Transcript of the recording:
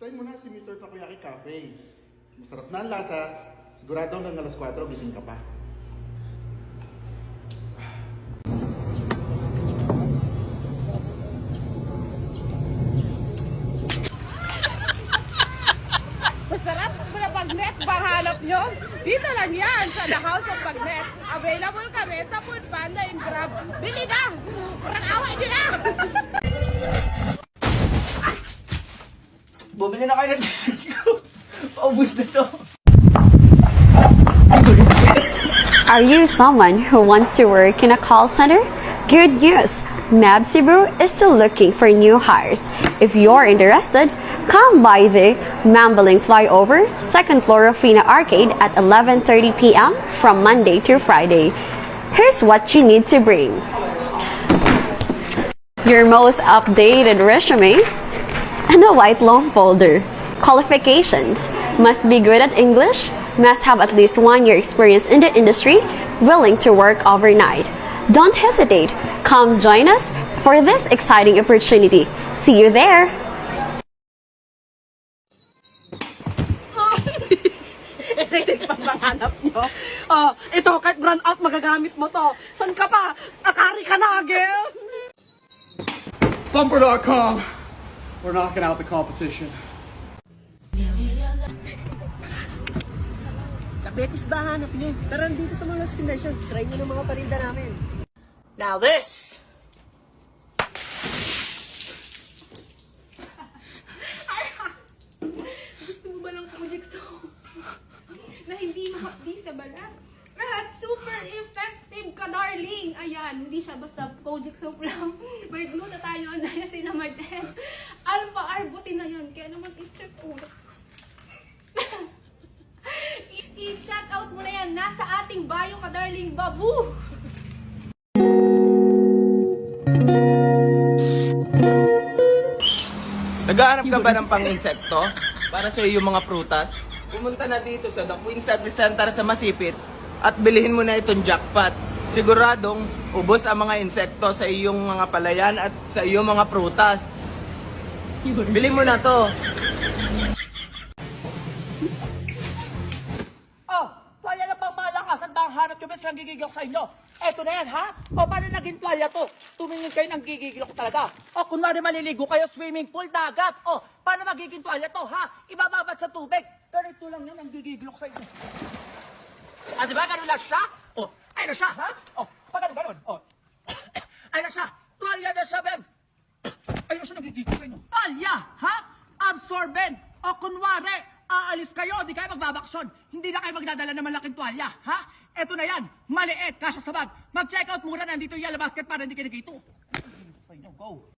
Try mo na si Mr. Takoyaki Cafe. Masarap na ang lasa. Sigurado hanggang alas 4 gising ka pa. Masarap na Bagnet, hanap nyo? Dito lang yan sa The House of Bagnet. Available kami sa Food Panda and Grab. Bili na! Parang away nyo na! Bumili na kayo ng tisig ko. Paubos na to. Are you someone who wants to work in a call center? Good news! NAB Cebu is still looking for new hires. If you're interested, come by the Mambaling Flyover, second floor of Fina Arcade at 11:30 p.m. from Monday to Friday. Here's what you need to bring: your most updated resume and a white long folder. Qualifications: must be good at English, must have at least 1 year experience in the industry, willing to work overnight. Don't hesitate. Come join us for this exciting opportunity. See you there. Electric pang hanap nyo? Oh, ito, kahit brand out magagamit mo to. San ka pa? Akari ka na, girl! Bumper.com. We're knocking out the competition. Betis ba hanap nyo? Tara dito sa mga destination. Try nyo ng mga parinda namin. Now this. Gusto mo ba ng project soap na hindi mahapdi sa balat? At super effective ka, darling! Ayan, hindi siya basta project soap lang. Merglo na tayo, niacin na Martel. Alpha arbutin na yan, kaya naman i-check out. I-check out mo na yan, nasa ating bio ka, darling, babu! Naghahanap ka ba ng pang-insekto? Para sa iyo yung mga prutas? Pumunta na dito sa The Queen's Agri Center sa Masipit at bilhin mo na itong jackpot. Siguradong ubos ang mga insekto sa iyong mga palayan at sa iyong mga prutas. Bilhin mo na to. Oh, tuwalya na pang malakas at hanap nyo, bes, nang gigigil sa inyo. Eto na yan, ha? O, paano naging tuwalya to? Tumingin kayo nang gigigil ko talaga. O, kunwari maliligo kayo, swimming pool, dagat. O, paano magiging tuwalya to, ha? Ibababad sa tubig. Ganito lang yan ang gigigil ko sa inyo. Ah, di ba? Ganun lang siya? O, ayun na siya, ha? O, pag ganun. O, ayun na siya. Tuwalya na siya, bes. Ayun na siya nagigigil sa inyo. Tuwalya, ha? Absorbent. O, kunwari, aalis kayo, di kayo magbabaksyon. Hindi na kayo magdadala ng malaking tuwalya, ha? Eto na yan, maliit, kasya sa bag. Mag-check out muna, nandito yung yellow basket para hindi kayo nagito. Sa inyo, go.